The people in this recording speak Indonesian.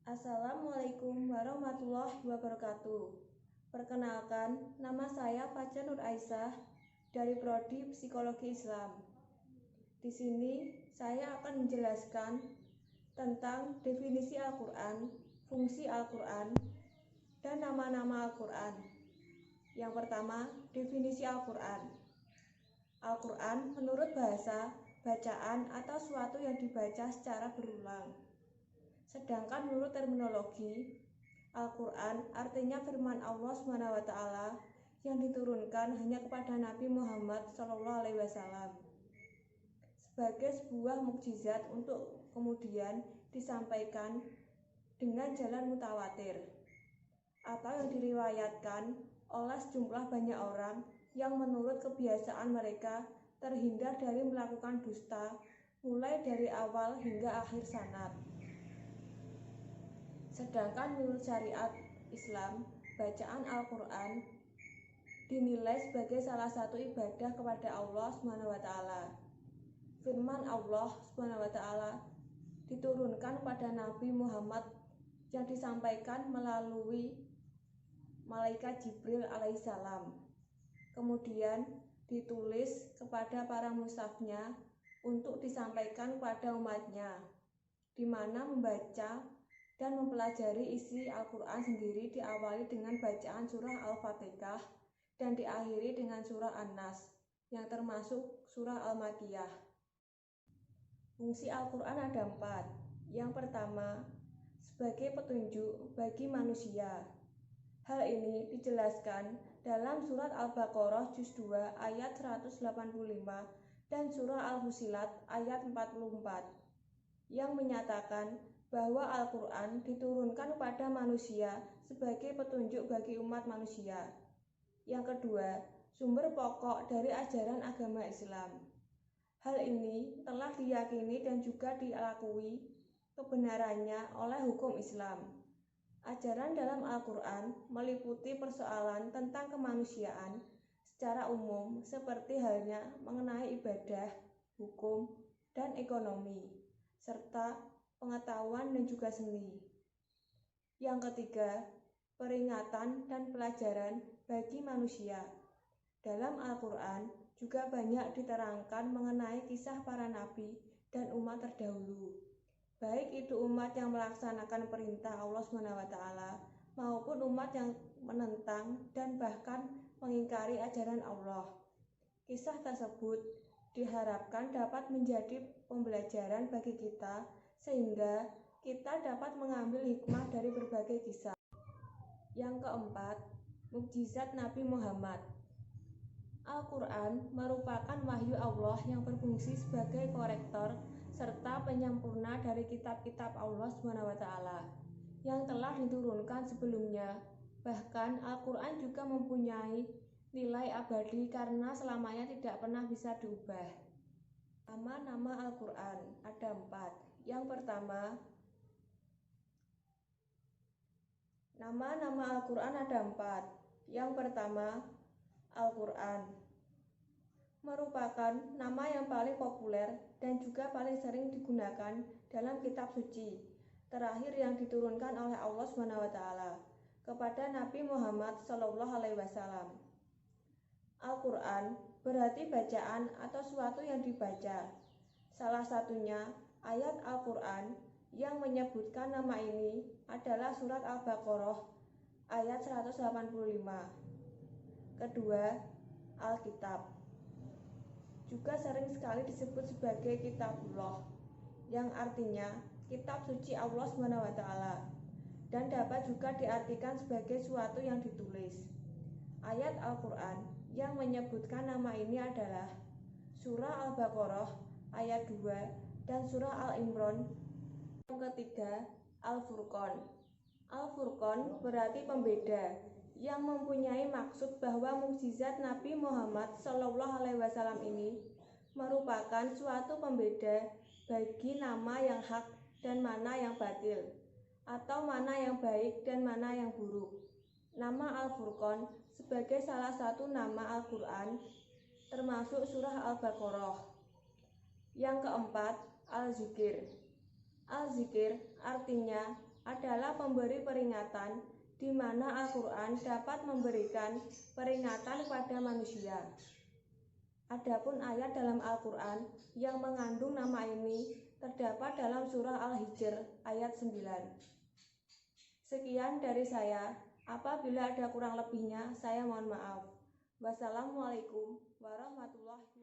Assalamualaikum warahmatullahi wabarakatuh. Perkenalkan, nama saya Fajar Nur Aisyah dari Prodi Psikologi Islam. Di sini saya akan menjelaskan tentang definisi Al-Quran, fungsi Al-Quran, dan nama-nama Al-Quran. Yang pertama, definisi Al-Quran. Al-Quran menurut bahasa, bacaan atau suatu yang dibaca secara berulang. Sedangkan menurut terminologi, Al-Quran artinya firman Allah SWT yang diturunkan hanya kepada Nabi Muhammad SAW sebagai sebuah mukjizat untuk kemudian disampaikan dengan jalan mutawatir atau yang diriwayatkan oleh sejumlah banyak orang yang menurut kebiasaan mereka terhindar dari melakukan dusta mulai dari awal hingga akhir sanad. Sedangkan menurut syariat Islam, bacaan Al-Quran dinilai sebagai salah satu ibadah kepada Allah SWT. Firman Allah SWT diturunkan pada Nabi Muhammad yang disampaikan melalui malaikat Jibril alaihissalam. Kemudian ditulis kepada para mushafnya untuk disampaikan kepada umatnya, di mana membaca dan mempelajari isi Al-Quran sendiri diawali dengan bacaan surah Al-Fatihah dan diakhiri dengan surah An-Nas yang termasuk surah Al-Makkiyah. Fungsi Al-Quran ada 4. Yang pertama, sebagai petunjuk bagi manusia. Hal ini dijelaskan dalam surat Al-Baqarah juz 2 ayat 185 dan surah Al-Fussilat ayat 44 yang menyatakan bahwa Al-Quran diturunkan kepada manusia sebagai petunjuk bagi umat manusia. Yang kedua, sumber pokok dari ajaran agama Islam. Hal ini telah diyakini dan juga diakui kebenarannya oleh hukum Islam. Ajaran dalam Al-Quran meliputi persoalan tentang kemanusiaan secara umum seperti halnya mengenai ibadah, hukum, dan ekonomi, serta pengetahuan dan juga seni. Yang ketiga, peringatan dan pelajaran bagi manusia. Dalam Al-Quran juga banyak diterangkan mengenai kisah para nabi dan umat terdahulu, baik itu umat yang melaksanakan perintah Allah SWT maupun umat yang menentang dan bahkan mengingkari ajaran Allah. Kisah tersebut diharapkan dapat menjadi pembelajaran bagi kita sehingga kita dapat mengambil hikmah dari berbagai kisah. Yang keempat, mukjizat Nabi Muhammad. Al-Quran merupakan wahyu Allah yang berfungsi sebagai korektor serta penyempurna dari kitab-kitab Allah SWT yang telah diturunkan sebelumnya. Bahkan Al-Quran juga mempunyai nilai abadi karena selamanya tidak pernah bisa diubah. Nama-nama Al-Quran ada 4. Yang pertama, nama-nama Al-Quran ada 4. Yang pertama, Al-Quran merupakan nama yang paling populer dan juga paling sering digunakan dalam kitab suci terakhir yang diturunkan oleh Allah SWT kepada Nabi Muhammad SAW. Al-Quran berarti bacaan atau suatu yang dibaca. Salah satunya ayat Al-Quran yang menyebutkan nama ini adalah surat Al-Baqarah ayat 185. Kedua, Alkitab juga sering sekali disebut sebagai Kitabullah yang artinya kitab suci Allah SWT dan dapat juga diartikan sebagai suatu yang ditulis. Ayat Al-Quran yang menyebutkan nama ini adalah surah Al-Baqarah ayat 2 dan surah Al-Imran. Yang ketiga, Al-Furqan. Al-Furqan berarti pembeda yang mempunyai maksud bahwa mukjizat Nabi Muhammad SAW ini merupakan suatu pembeda bagi nama yang hak dan mana yang batil, atau mana yang baik dan mana yang buruk. Nama Al-Furqan sebagai salah satu nama Al-Quran termasuk surah Al-Baqarah. Yang keempat, Al-Zikir. Al-Zikir artinya adalah pemberi peringatan, di mana Al-Quran dapat memberikan peringatan kepada manusia. Adapun ayat dalam Al-Quran yang mengandung nama ini terdapat dalam surah Al-Hijr ayat 9. Sekian dari saya. Apabila ada kurang lebihnya, saya mohon maaf. Wassalamualaikum warahmatullahi wabarakatuh.